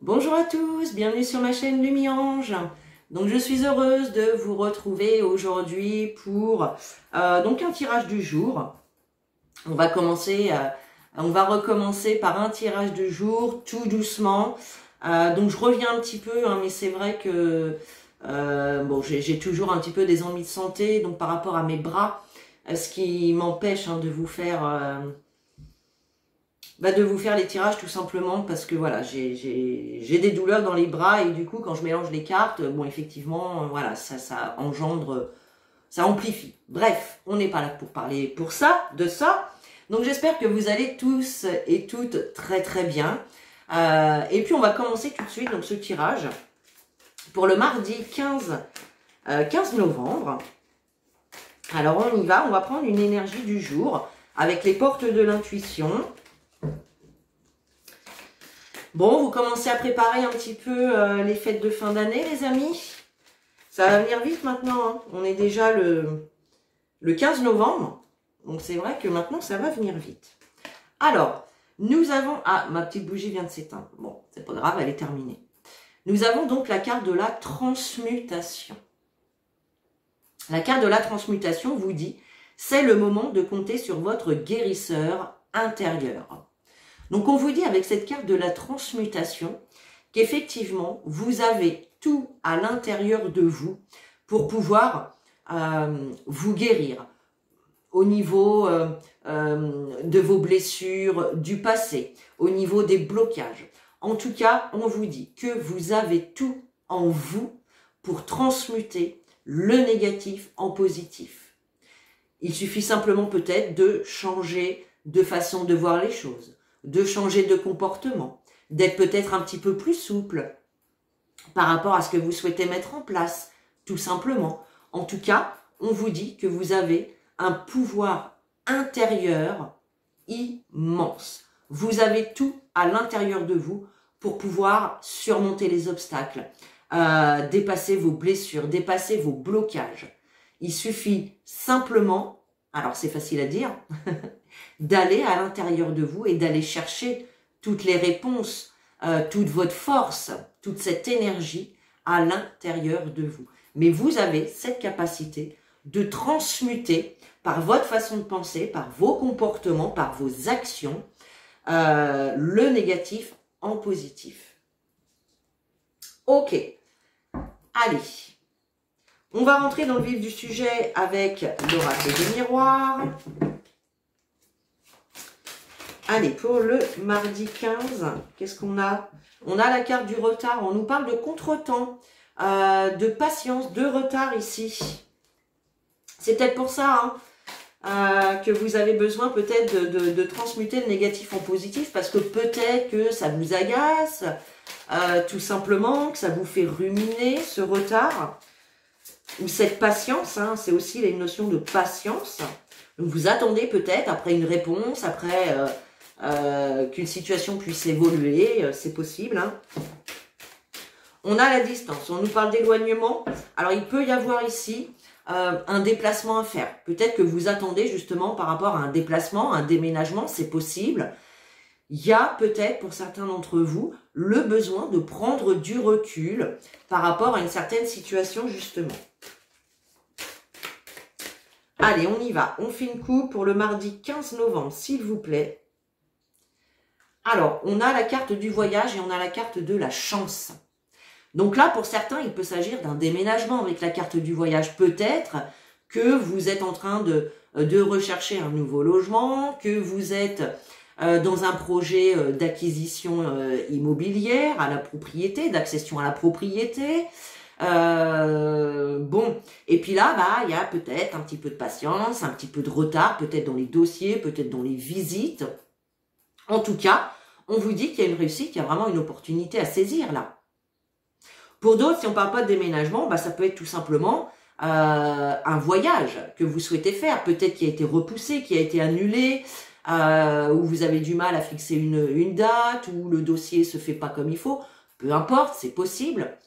Bonjour à tous, bienvenue sur ma chaîne Lumiange. Donc je suis heureuse de vous retrouver aujourd'hui pour donc un tirage du jour. On va recommencer par un tirage du jour tout doucement. Donc je reviens un petit peu, hein, mais c'est vrai que bon, j'ai toujours un petit peu des ennuis de santé, donc par rapport à mes bras, ce qui m'empêche de vous faire les tirages tout simplement parce que voilà, j'ai des douleurs dans les bras et du coup quand je mélange les cartes, bon effectivement, voilà, ça engendre, ça amplifie. Bref, on n'est pas là pour parler de ça. Donc j'espère que vous allez tous et toutes très très bien. Et puis on va commencer tout de suite donc ce tirage pour le mardi 15 novembre. Alors on y va, on va prendre une énergie du jour avec les portes de l'intuition. Bon, vous commencez à préparer un petit peu les fêtes de fin d'année, les amis. Ça va venir vite maintenant, hein. On est déjà le 15 novembre. Donc c'est vrai que maintenant, ça va venir vite. Alors, nous avons... Ah, ma petite bougie vient de s'éteindre. Bon, c'est pas grave, elle est terminée. Nous avons donc la carte de la transmutation. La carte de la transmutation vous dit, c'est le moment de compter sur votre guérisseur intérieur. Donc on vous dit avec cette carte de la transmutation qu'effectivement vous avez tout à l'intérieur de vous pour pouvoir vous guérir au niveau de vos blessures du passé, au niveau des blocages. En tout cas, on vous dit que vous avez tout en vous pour transmuter le négatif en positif. Il suffit simplement peut-être de changer de façon de voir les choses, de changer de comportement, d'être peut-être un petit peu plus souple par rapport à ce que vous souhaitez mettre en place, tout simplement. En tout cas, on vous dit que vous avez un pouvoir intérieur immense. Vous avez tout à l'intérieur de vous pour pouvoir surmonter les obstacles, dépasser vos blessures, dépasser vos blocages. Il suffit simplement, alors c'est facile à dire, d'aller à l'intérieur de vous et d'aller chercher toutes les réponses, toute votre force, toute cette énergie à l'intérieur de vous. Mais vous avez cette capacité de transmuter par votre façon de penser, par vos comportements, par vos actions, le négatif en positif. Ok, allez. On va rentrer dans le vif du sujet avec l'oracle des miroirs. Allez, pour le mardi 15, qu'est-ce qu'on a? On a la carte du retard. On nous parle de contretemps, de patience, de retard ici. C'est peut-être pour ça que vous avez besoin peut-être de transmuter le négatif en positif parce que peut-être que ça vous agace, tout simplement, que ça vous fait ruminer ce retard. Ou cette patience, c'est aussi une notion de patience. Donc vous attendez peut-être après une réponse, après qu'une situation puisse évoluer, c'est possible. On a la distance, on nous parle d'éloignement. Alors il peut y avoir ici un déplacement à faire. Peut-être que vous attendez justement par rapport à un déplacement, un déménagement, c'est possible. Il y a peut-être pour certains d'entre vous le besoin de prendre du recul par rapport à une certaine situation justement. Allez, on y va. On fait une coupe pour le mardi 15 novembre, s'il vous plaît. Alors, on a la carte du voyage et on a la carte de la chance. Donc là, pour certains, il peut s'agir d'un déménagement avec la carte du voyage. Peut-être que vous êtes en train de rechercher un nouveau logement, que vous êtes dans un projet d'acquisition immobilière à la propriété, d'accession à la propriété. Bon, et puis là, il y a peut-être un petit peu de patience, un petit peu de retard, peut-être dans les dossiers, peut-être dans les visites. En tout cas, on vous dit qu'il y a une réussite, qu'il y a vraiment une opportunité à saisir là. Pour d'autres, si on ne parle pas de déménagement, ça peut être tout simplement un voyage que vous souhaitez faire, peut-être qui a été repoussé, qui a été annulé, où vous avez du mal à fixer une date, où le dossier se fait pas comme il faut, peu importe, c'est possible.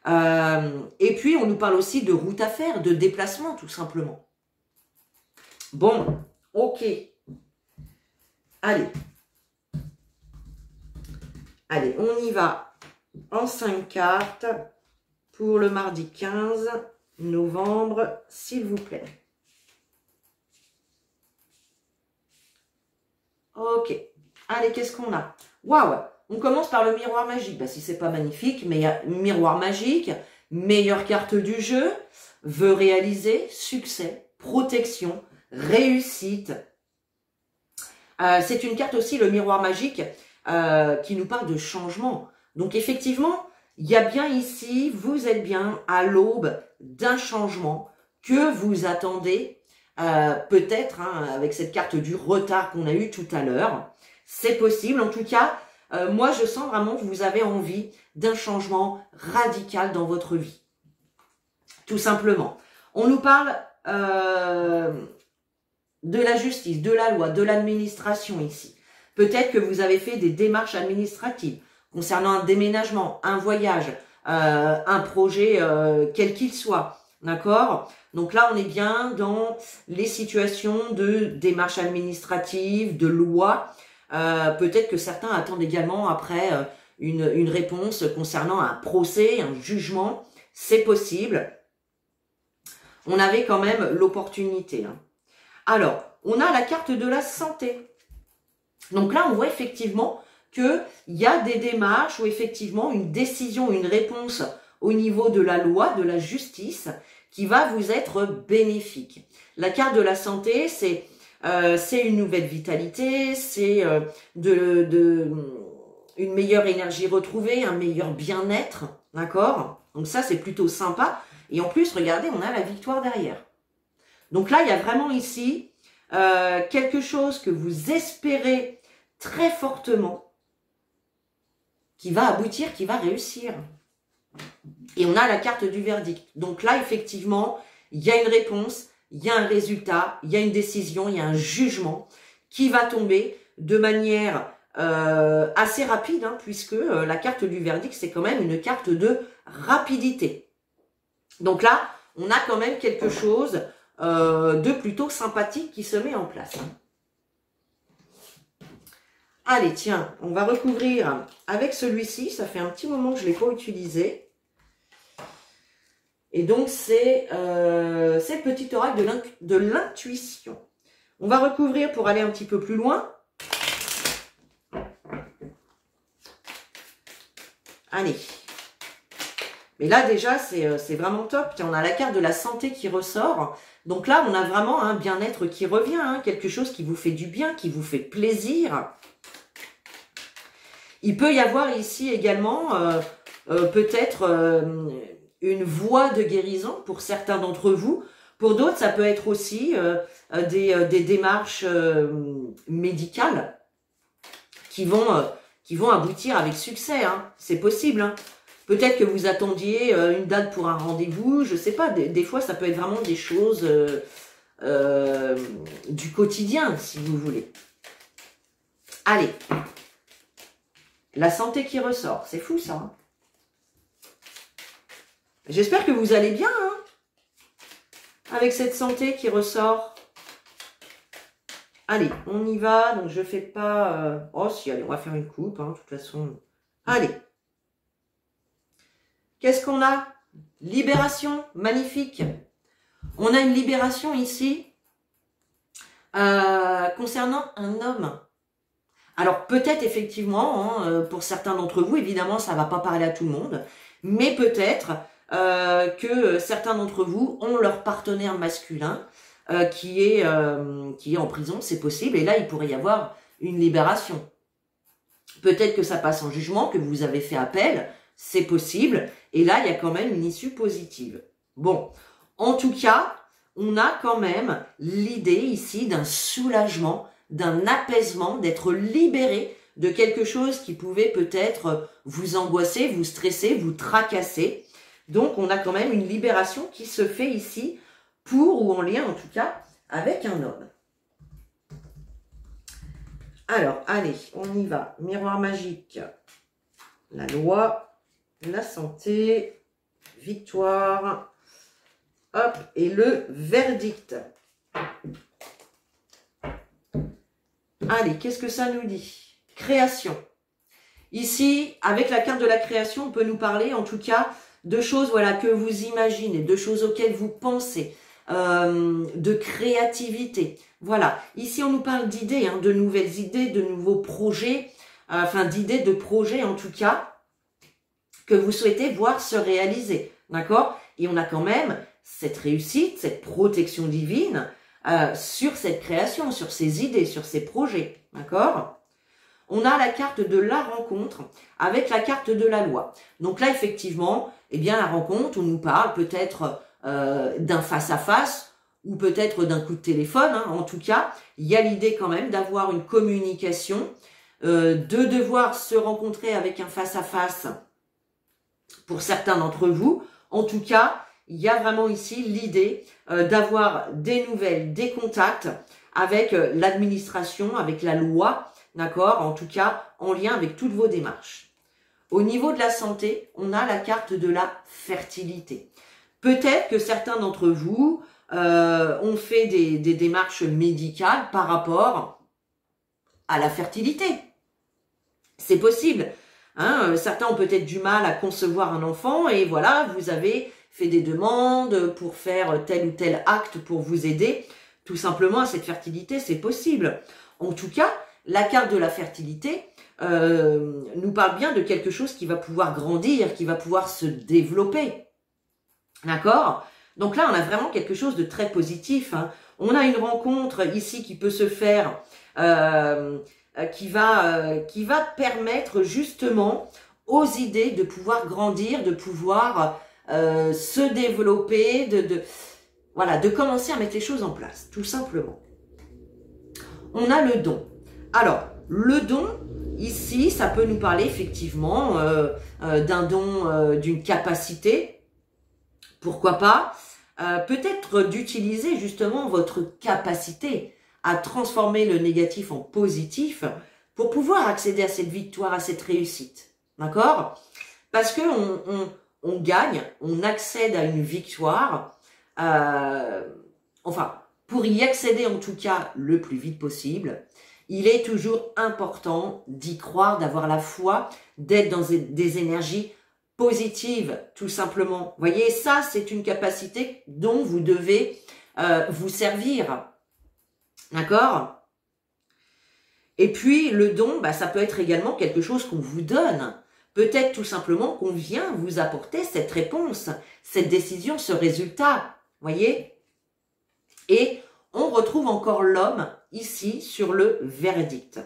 Et puis, on nous parle aussi de route à faire, de déplacement, tout simplement. Bon, ok. Allez. Allez, on y va en 5 cartes pour le mardi 15 novembre, s'il vous plaît. Ok. Allez, qu'est-ce qu'on a? Waouh! On commence par le miroir magique. Bah, si c'est pas magnifique, mais il y a miroir magique, meilleure carte du jeu, veut réaliser, succès, protection, réussite. C'est une carte aussi, le miroir magique, qui nous parle de changement. Donc effectivement, il y a bien ici, vous êtes bien à l'aube d'un changement que vous attendez, peut-être avec cette carte du retard qu'on a eu tout à l'heure. C'est possible, en tout cas, moi je sens vraiment que vous avez envie d'un changement radical dans votre vie. Tout simplement. On nous parle de la justice, de la loi, de l'administration ici. Peut-être que vous avez fait des démarches administratives concernant un déménagement, un voyage, un projet quel qu'il soit. D'accord? Donc là, on est bien dans les situations de démarches administratives, de loi. Peut-être que certains attendent également après une réponse concernant un procès, un jugement. C'est possible. On avait quand même l'opportunité. Alors, on a la carte de la santé. Donc là, on voit effectivement qu'il y a des démarches ou effectivement une décision, une réponse au niveau de la loi, de la justice, qui va vous être bénéfique. La carte de la santé, c'est une nouvelle vitalité, c'est une meilleure énergie retrouvée, un meilleur bien-être, d'accord? Donc ça, c'est plutôt sympa. Et en plus, regardez, on a la victoire derrière. Donc là, il y a vraiment ici quelque chose que vous espérez très fortement qui va aboutir, qui va réussir. Et on a la carte du verdict. Donc là, effectivement, il y a une réponse, il y a un résultat, il y a une décision, il y a un jugement qui va tomber de manière assez rapide, puisque la carte du verdict, c'est quand même une carte de rapidité. Donc là, on a quand même quelque chose de plutôt sympathique qui se met en place. Allez, tiens, on va recouvrir avec celui-ci. Ça fait un petit moment que je ne l'ai pas utilisé. Et donc, c'est le petit oracle de l'intuition. On va recouvrir pour aller un petit peu plus loin. Allez. Mais là, déjà, c'est vraiment top. Tiens, on a la carte de la santé qui ressort. Donc là, on a vraiment un bien-être qui revient. Quelque chose qui vous fait du bien, qui vous fait plaisir. Il peut y avoir ici également peut-être une voie de guérison pour certains d'entre vous. Pour d'autres, ça peut être aussi des démarches médicales qui vont aboutir avec succès. C'est possible. Peut-être que vous attendiez une date pour un rendez-vous. Je ne sais pas, des fois, ça peut être vraiment des choses du quotidien, si vous voulez. Allez. La santé qui ressort. C'est fou, ça. J'espère que vous allez bien, avec cette santé qui ressort. Allez, on y va. Donc, je fais pas... Oh, si, allez, on va faire une coupe, de toute façon. Allez. Qu'est-ce qu'on a? Libération, magnifique. On a une libération ici concernant un homme. Alors, peut-être effectivement, pour certains d'entre vous, évidemment, ça ne va pas parler à tout le monde, mais peut-être que certains d'entre vous ont leur partenaire masculin qui est en prison, c'est possible, et là, il pourrait y avoir une libération. Peut-être que ça passe en jugement, que vous avez fait appel, c'est possible, et là, il y a quand même une issue positive. Bon, en tout cas, on a quand même l'idée ici d'un soulagement, d'un apaisement, d'être libéré de quelque chose qui pouvait peut-être vous angoisser, vous stresser, vous tracasser. Donc, on a quand même une libération qui se fait ici pour, ou en lien en tout cas, avec un homme. Alors, allez, on y va. Miroir magique, la loi, la santé, victoire, hop, et le verdict. Allez, qu'est-ce que ça nous dit? Création. Ici, avec la carte de la création, on peut nous parler en tout cas de choses voilà, que vous imaginez, de choses auxquelles vous pensez, de créativité. Voilà, ici on nous parle d'idées, hein, de nouvelles idées, de nouveaux projets, enfin d'idées, de projets en tout cas, que vous souhaitez voir se réaliser, d'accord? Et on a quand même cette réussite, cette protection divine sur cette création, sur ces idées, sur ces projets, d'accord? On a la carte de la rencontre avec la carte de la loi. Donc là, effectivement, eh bien la rencontre, on nous parle peut-être d'un face-à-face ou peut-être d'un coup de téléphone. Hein. En tout cas, il y a l'idée quand même d'avoir une communication, de devoir se rencontrer avec un face-à-face pour certains d'entre vous. En tout cas, il y a vraiment ici l'idée d'avoir des nouvelles, des contacts avec l'administration, avec la loi, d'accord? En tout cas, en lien avec toutes vos démarches. Au niveau de la santé, on a la carte de la fertilité. Peut-être que certains d'entre vous ont fait des démarches médicales par rapport à la fertilité. C'est possible. Hein, certains ont peut-être du mal à concevoir un enfant et voilà, vous avez fait des demandes pour faire tel ou tel acte pour vous aider tout simplement à cette fertilité, c'est possible. En tout cas, la carte de la fertilité nous parle bien de quelque chose qui va pouvoir grandir, qui va pouvoir se développer. D'accord? Donc là, on a vraiment quelque chose de très positif. Hein. On a une rencontre ici qui peut se faire, qui va permettre justement aux idées de pouvoir grandir, de pouvoir se développer, voilà, de commencer à mettre les choses en place, tout simplement. On a le don. Alors, le don, ici, ça peut nous parler effectivement d'un don, d'une capacité, pourquoi pas, peut-être d'utiliser justement votre capacité à transformer le négatif en positif pour pouvoir accéder à cette victoire, à cette réussite. D'accord? Parce que on gagne, on accède à une victoire, enfin, pour y accéder en tout cas le plus vite possible, il est toujours important d'y croire, d'avoir la foi, d'être dans des énergies positives, tout simplement. Vous voyez, ça, c'est une capacité dont vous devez vous servir. D'accord? Et puis, le don, bah, ça peut être également quelque chose qu'on vous donne. Peut-être tout simplement qu'on vient vous apporter cette réponse, cette décision, ce résultat. Voyez? Et on retrouve encore l'homme ici sur le verdict.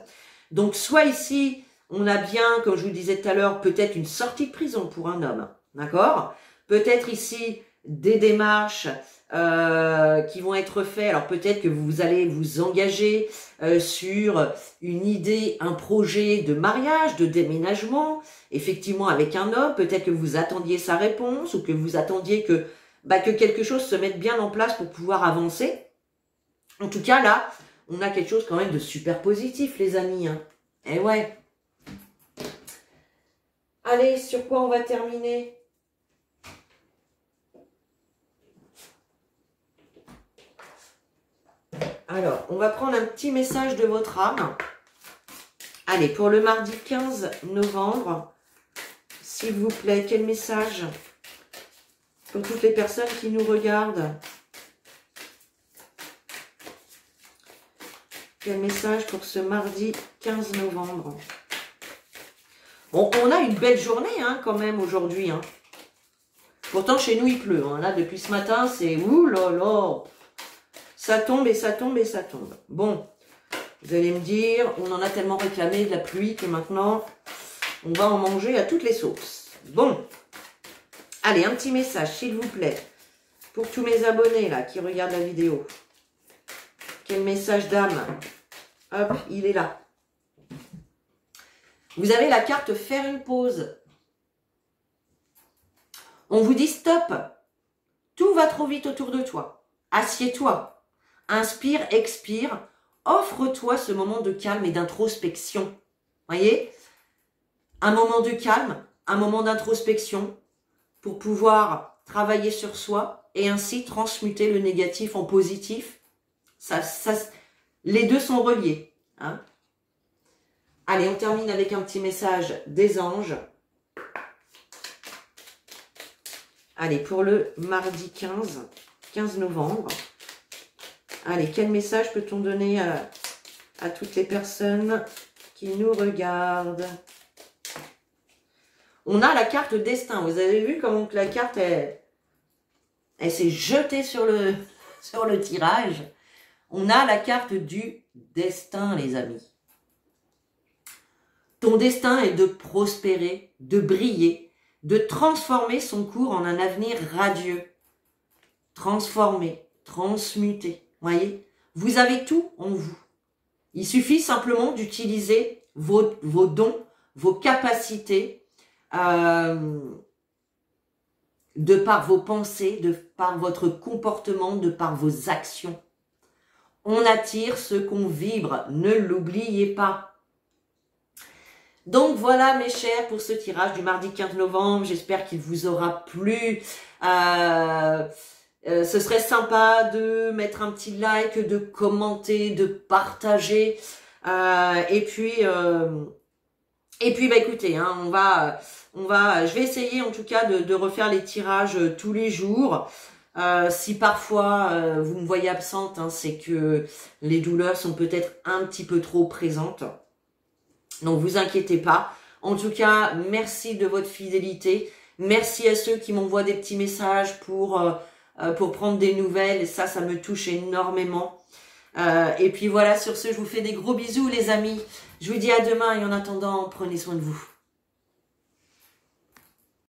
Donc, soit ici, on a bien, comme je vous disais tout à l'heure, peut-être une sortie de prison pour un homme. D'accord? Peut-être ici des démarches qui vont être faites. Alors, peut-être que vous allez vous engager sur une idée, un projet de mariage, de déménagement, effectivement avec un homme. Peut-être que vous attendiez sa réponse ou que vous attendiez que quelque chose se mette bien en place pour pouvoir avancer. En tout cas, là, on a quelque chose quand même de super positif, les amis. Hein. Eh ouais. Allez, sur quoi on va terminer? Alors, on va prendre un petit message de votre âme. Allez, pour le mardi 15 novembre, s'il vous plaît, quel message pour toutes les personnes qui nous regardent? Quel message pour ce mardi 15 novembre? Bon, on a une belle journée hein, quand même aujourd'hui. Hein. Pourtant, chez nous, il pleut. Hein. Là, depuis ce matin, c'est ouh là là. Ça tombe et ça tombe et ça tombe. Bon, vous allez me dire, on en a tellement réclamé de la pluie que maintenant, on va en manger à toutes les sauces. Bon, allez, un petit message, s'il vous plaît, pour tous mes abonnés là qui regardent la vidéo. Quel message d'âme? Hop, il est là. Vous avez la carte faire une pause. On vous dit stop. Tout va trop vite autour de toi. Assieds-toi. Inspire, expire. Offre-toi ce moment de calme et d'introspection. Voyez? Un moment de calme, un moment d'introspection pour pouvoir travailler sur soi et ainsi transmuter le négatif en positif. Les deux sont reliés. Hein. Allez, on termine avec un petit message des anges. Allez, pour le mardi 15 novembre. Allez, quel message peut-on donner à toutes les personnes qui nous regardent? On a la carte destin. Vous avez vu comment que la carte, elle s'est jetée sur le tirage. On a la carte du destin, les amis. Ton destin est de prospérer, de briller, de transformer son cours en un avenir radieux. Transformer, transmuter. Voyez, vous avez tout en vous. Il suffit simplement d'utiliser vos dons, vos capacités, de par vos pensées, de par votre comportement, de par vos actions. On attire ce qu'on vibre, ne l'oubliez pas. Donc voilà mes chers pour ce tirage du mardi 15 novembre, j'espère qu'il vous aura plu. Ce serait sympa de mettre un petit like, de commenter, de partager. Et puis bah écoutez, hein, je vais essayer en tout cas de refaire les tirages tous les jours. Si parfois vous me voyez absente, hein, c'est que les douleurs sont peut-être un petit peu trop présentes. Donc vous inquiétez pas. En tout cas, merci de votre fidélité. Merci à ceux qui m'envoient des petits messages pour prendre des nouvelles. Et ça me touche énormément. Et puis voilà, sur ce, je vous fais des gros bisous les amis. Je vous dis à demain et en attendant, prenez soin de vous.